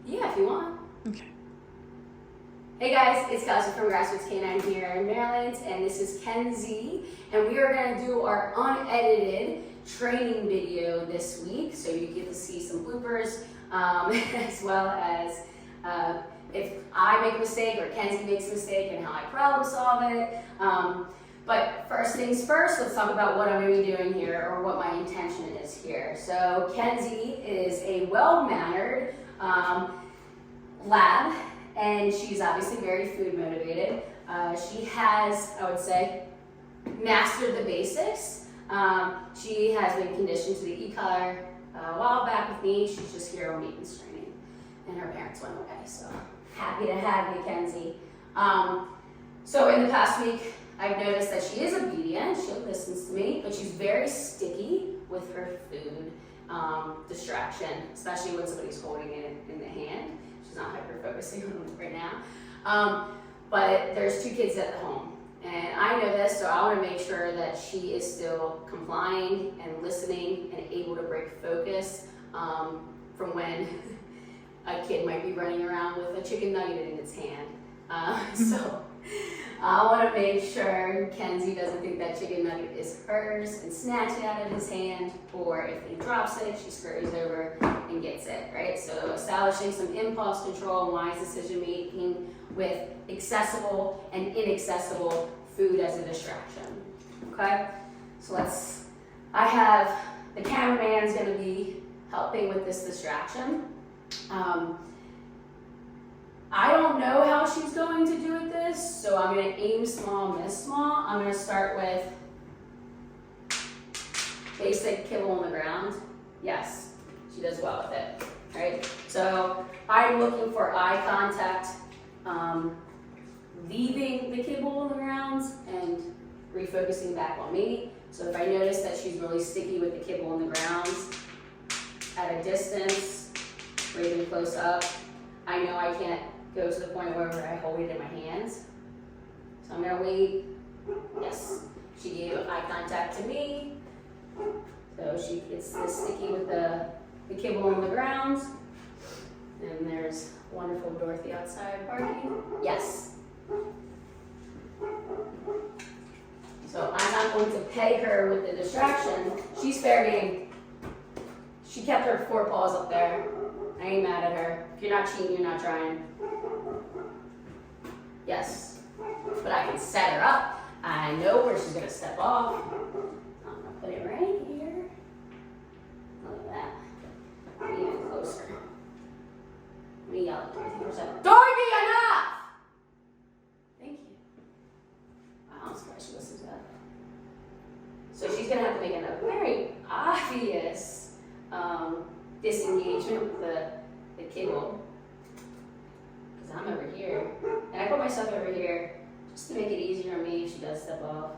Yeah, if you want. Okay. Hey guys, it's Kelsey from Grassroots Canine here in Maryland, and this is Kenzie, and we are going to do our unedited training video this week, so you get to see some bloopers, as well as if I make a mistake or Kenzie makes a mistake and how I problem solve it. But first things first, let's talk about what I'm going to be doing here, or what my intention is here. So Kenzie is a well-mannered lab, and she's obviously very food motivated. She has, I would say, mastered the basics. She has been conditioned to the e-collar a while back with me. She's just here on maintenance training, and her parents went away, so happy to have you, Kenzie. So in the past week, I've noticed that she is obedient, she listens to me, but she's very sticky with her food distraction, especially when somebody's holding it in the hand. She's not hyper-focusing on it right now. But there's 2 kids at home, and I know this, so I want to make sure that she is still complying and listening and able to break focus from when a kid might be running around with a chicken nugget in its hand. So I want to make sure Kenzie doesn't think that chicken nugget is hers and snatch it out of his hand, or if he drops it, she scurries over and gets it, right? So establishing some impulse control and wise decision making with accessible and inaccessible food as a distraction, okay? So the cameraman's going to be helping with this distraction. I don't know how she's going to do with this, so I'm going to aim small, miss small. I'm going to start with basic kibble on the ground. Yes, she does well with it, right? So I'm looking for eye contact, leaving the kibble on the ground and refocusing back on me. So if I notice that she's really sticky with the kibble on the ground, at a distance, or even close up, I know I can't go to the point where I hold it in my hands. So I'm gonna wait. Yes, she gave eye contact to me. So it's sticky with the kibble on the ground. And there's wonderful Dorothy outside barking. Yes. So I'm not going to peg her with the distraction. She's fair game. She kept her 4 paws up there. I ain't mad at her. If you're not cheating, you're not trying. Yes, but I can set her up. I know where she's gonna step off. I'm gonna put it right here. Look at that. Even closer. Let me yell at Dorothy for a second. Dorothy, enough! Thank you. Wow, I'm surprised she listens to that. So she's gonna have to make a very obvious disengagement with the kibble. Because I'm over here. And I put myself over here just to make it easier on me if she does step off.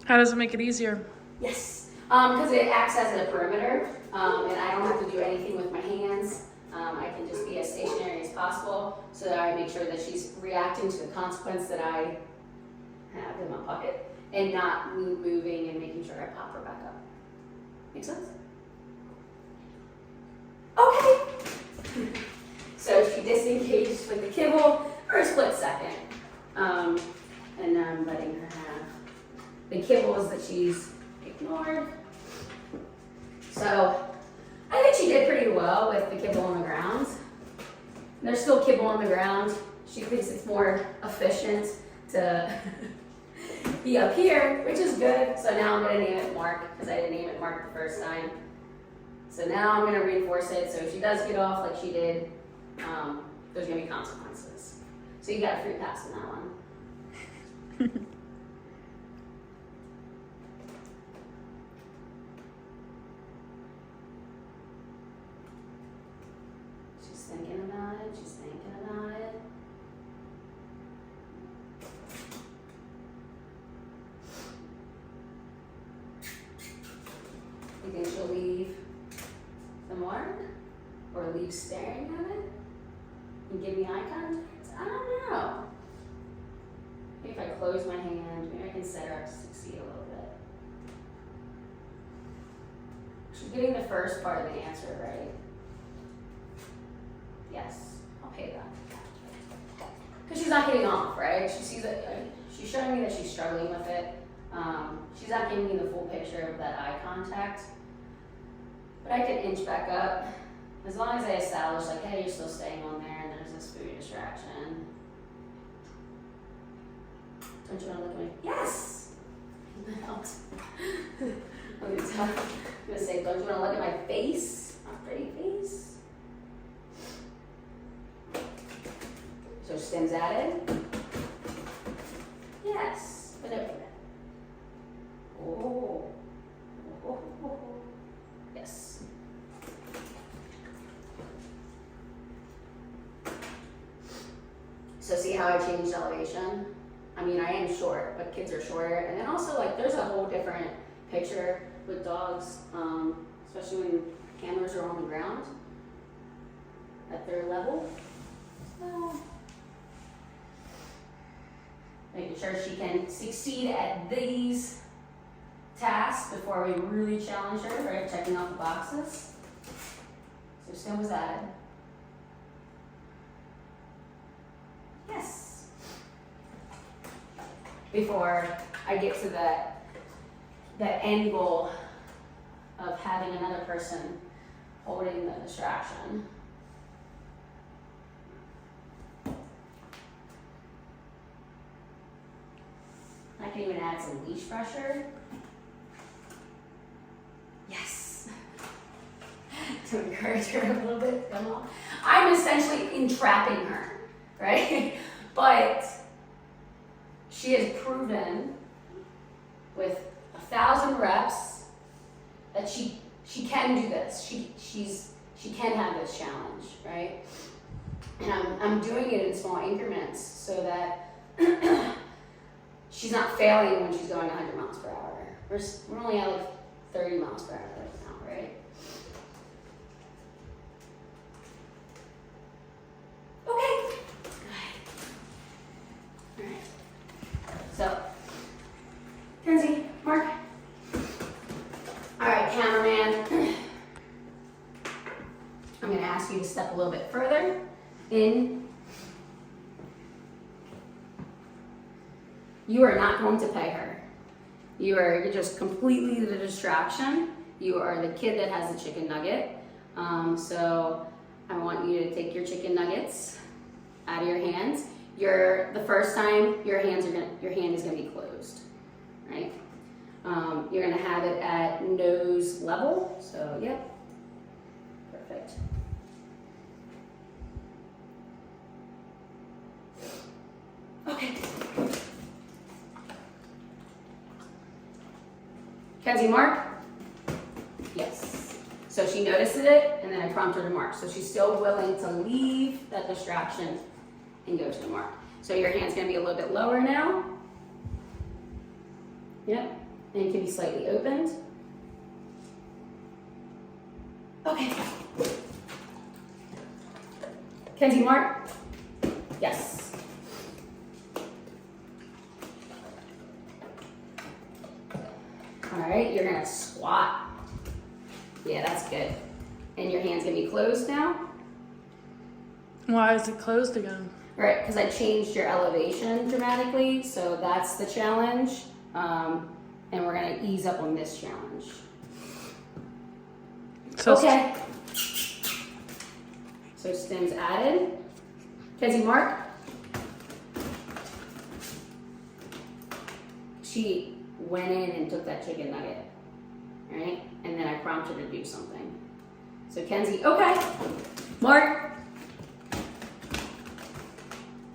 How does it make it easier? Yes, because it acts as a perimeter, and I don't have to do anything with my hands. I can just be as stationary as possible so that I make sure that she's reacting to the consequence that I have in my pocket and not me moving and making sure I pop her back up. Make sense? Okay. So she disengaged with the kibble for a split second. And now I'm letting her have the kibbles that she's ignored. So I think she did pretty well with the kibble on the ground. There's still kibble on the ground. She thinks it's more efficient to be up here, which is good. So now I'm gonna name it Mark, because I didn't name it Mark the first time. So now I'm gonna reinforce it. So if she does get off like she did, there's gonna be consequences. So you got a free pass on that one. She's thinking about it, she's thinking about it. You think she'll leave the mark? Or leave staring at it? And give me eye contact? I don't know. Maybe if I close my hand, maybe I can set her up to succeed a little bit. She's getting the first part of the answer right. not getting off, right? She sees it, she's showing me that she's struggling with it. She's not giving me the full picture of that eye contact. But I can inch back up as long as I establish, like, hey, you're still staying on there and there's this food distraction. Don't you want to look at me? Yes! That helped. Let me tell you. I'm going to say, don't you want to look at my face? My pretty face? So stems added. Yes. But no. Oh. Yes. So see how I changed elevation? I mean, I am short, but kids are shorter. And then also, like, there's a whole different picture with dogs, especially when cameras are on the ground at their level. So, making sure she can succeed at these tasks before we really challenge her, right? Checking off the boxes. So stem was added. Yes. Before I get to that end goal of having another person holding the distraction. I can even add some leash pressure. Yes. To encourage her a little bit. Come on. I'm essentially entrapping her, right? But she has proven with 1,000 reps that she can do this. She can have this challenge, right? And I'm doing it in small increments so that she's not failing when she's going 100 miles per hour. We're only at like 30 miles per hour right now, right? Okay. All right. So, Kenzie, Mark. All right, cameraman. I'm going to ask you to step a little bit further in. You are not going to pay her. You're just completely the distraction. You are the kid that has the chicken nugget. So I want you to take your chicken nuggets out of your hands. The first time your hand is gonna be closed, right? You're gonna have it at nose level. So yep, perfect. Okay. Kenzie, mark? Yes. So she notices it, and then I prompt her to mark. So she's still willing to leave that distraction and go to the mark. So your hand's gonna be a little bit lower now. Yep, and it can be slightly opened. Okay. Kenzie, mark? Yes. All right, you're gonna squat. Yeah, that's good. And your hand's gonna be closed now. Why is it closed again? Right, because I changed your elevation dramatically, so that's the challenge. And we're gonna ease up on this challenge. So okay. So stems added. Kenzie, mark. She went in and took that chicken nugget, right? And then I prompted her to do something. So Kenzie, okay, mark.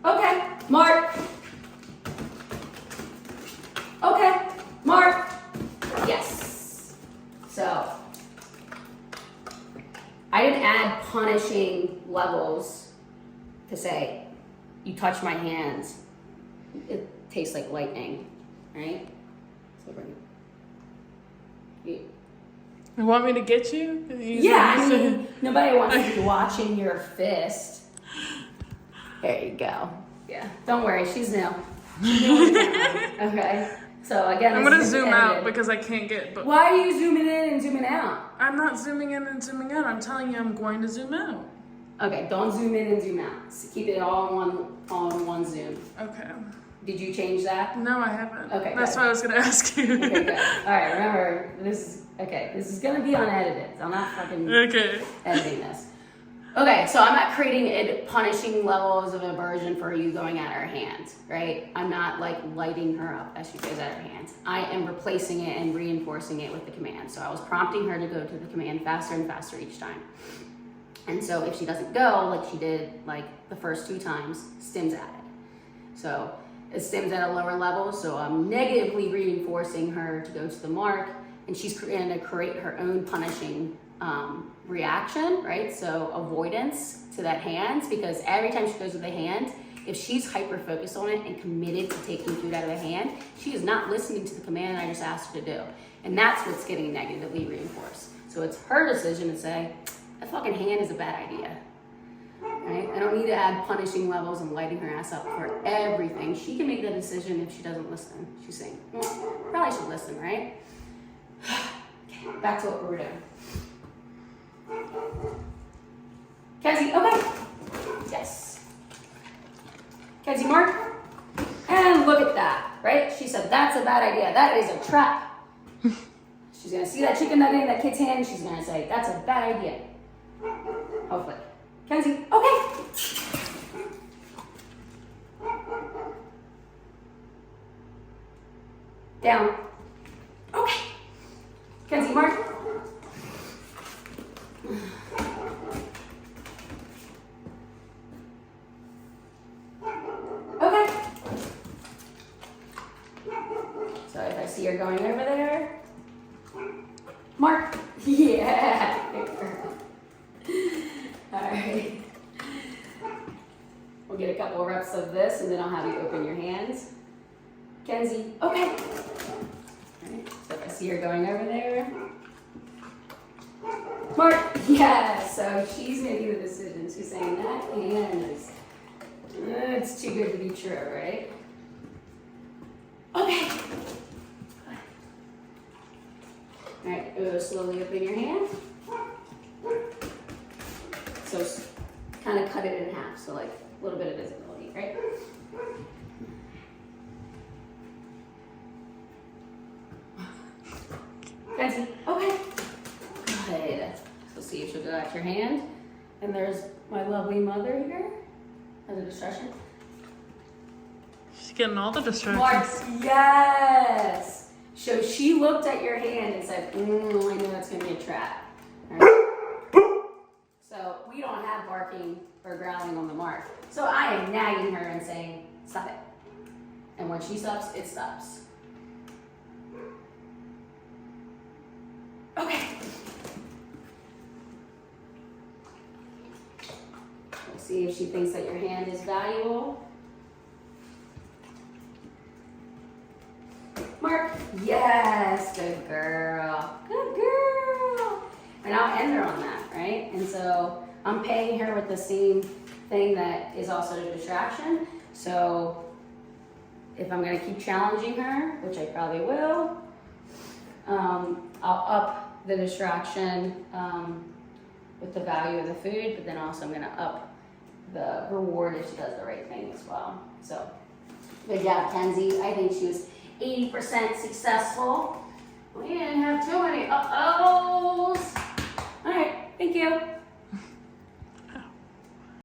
Okay, mark. Okay, mark. Yes. So I didn't add punishing levels to say, you touch my hands, it tastes like lightning, right? So you want me to get you? Yeah, I mean, nobody wants to be watching your fist. There you go. Yeah, don't worry, she's new. Okay, so again, I'm gonna zoom out because I can't get. But why are you zooming in and zooming out? I'm not zooming in and zooming out. I'm telling you, I'm going to zoom out. Okay, don't zoom in and zoom out. So keep it all on one zoom. Okay. Did you change that? No, I haven't. Okay, That's good. what I was gonna ask you. Okay, good. All right, remember, this is gonna be unedited. I'm not fucking Okay. editing this. Okay, so I'm not creating punishing levels of aversion for you going at her hands, right? I'm not like lighting her up as she goes at her hands. I am replacing it and reinforcing it with the command. So I was prompting her to go to the command faster and faster each time. And so if she doesn't go like she did like the first 2 times, stim's at it. So it stims at a lower level, so I'm negatively reinforcing her to go to the mark, and she's going to create her own punishing reaction, right? So avoidance to that hand, because every time she goes with the hand, if she's hyper focused on it and committed to taking food out of the hand, she is not listening to the command I just asked her to do. And that's what's getting negatively reinforced. So it's her decision to say, that fucking hand is a bad idea. Right? I don't need to add punishing levels and lighting her ass up for everything. She can make that decision if she doesn't listen. She's saying, well, probably should listen, right? Okay, back to what we were doing. Kenzie, okay. Yes. Kenzie, mark. And look at that, right? She said, that's a bad idea. That is a trap. She's going to see that chicken nugget in that kid's hand. She's going to say, that's a bad idea. Hopefully. Kenzie, okay. Down. Okay. Kenzie, mark. Okay. So if I see her going over there, mark. Yeah. All right. We'll get a couple of reps of this, and then I'll have you open your hands. Kenzie, okay. All right. So if I see her going over there, mark. Yeah. So she's making the decision. She's saying that hand is, it's too good to be true, right? Okay. All right. Slowly open your hand. So kind of cut it in half, so like a little bit of visibility, right? Kenzie, okay. Good. So see if she'll go out your hand. And there's my lovely mother here as a distraction. She's getting all the distractions. Mark, yes. So she looked at your hand and said, I know that's gonna be a trap. All right. So we don't have barking or growling on the mark. So I am nagging her and saying, stop it. And when she stops, it stops. Okay. We'll see if she thinks that your hand is valuable. Mark, yes, good girl. Good girl. And I'll end her on that, right? And so I'm paying her with the same thing that is also a distraction. So if I'm gonna keep challenging her, which I probably will, I'll up the distraction with the value of the food, but then also I'm gonna up the reward if she does the right thing as well. So good job, Kenzie. I think she was 80% successful. We didn't have too many uh-ohs. All right, thank you.